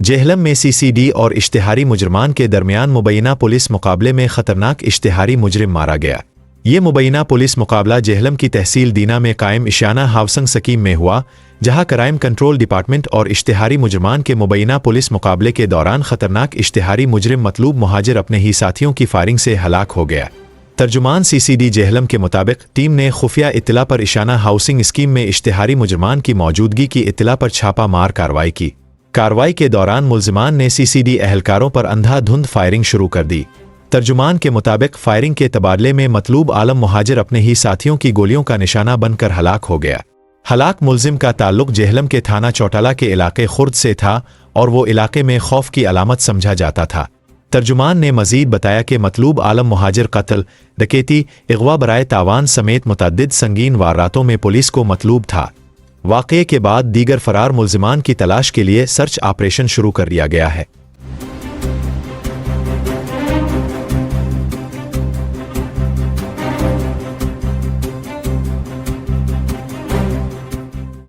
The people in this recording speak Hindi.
जेहलम में सीसीडी और इश्तिहारी मुजरमान के दरमियान मुबैना पुलिस मुकाबले में खतरनाक इश्तिहारी मुजरिम मारा गया। ये मुबैना पुलिस मुकाबला जेहलम की तहसील दीना में कायम इशाना हाउसिंग स्कीम में हुआ, जहां क्राइम कंट्रोल डिपार्टमेंट और इश्तिहारी मुजरमान के मुबैना पुलिस मुकाबले के दौरान खतरनाक इश्तिहारी मुजरिम मतलूब मुहाजिर अपने ही साथियों की फायरिंग से हलाक हो गया। तर्जुमान सीसीडी जेहलम के मुताबिक टीम ने खुफिया इत्तला पर इशाना हाउसिंग स्कीम में इश्तिहारी मुजरमान की मौजूदगी की इत्तला पर छापा मार कार्रवाई की। कार्रवाई के दौरान मुल्जिमान ने सीसीडी एहलकारों पर अंधाधुंध फायरिंग शुरू कर दी। तर्जुमान के मुताबिक फायरिंग के तबादले में मतलूब आलम मुहाजिर अपने ही साथियों की गोलियों का निशाना बनकर हलाक हो गया। हलाक मुल्जिम का ताल्लुक जेहलम के थाना चौटाला के इलाके खुर्द से था और वो इलाके में खौफ की अलामत समझा जाता था। तर्जुमान ने मजीद बताया कि मतलूब आलम मुहाजिर कत्ल, डकैती, अगवा बराए तावान समेत मुतअद्दिद संगीन वारदातों में पुलिस को मतलूब था। वाक़ये के बाद दीगर फरार मुल्जिमान की तलाश के लिए सर्च ऑपरेशन शुरू कर दिया गया है।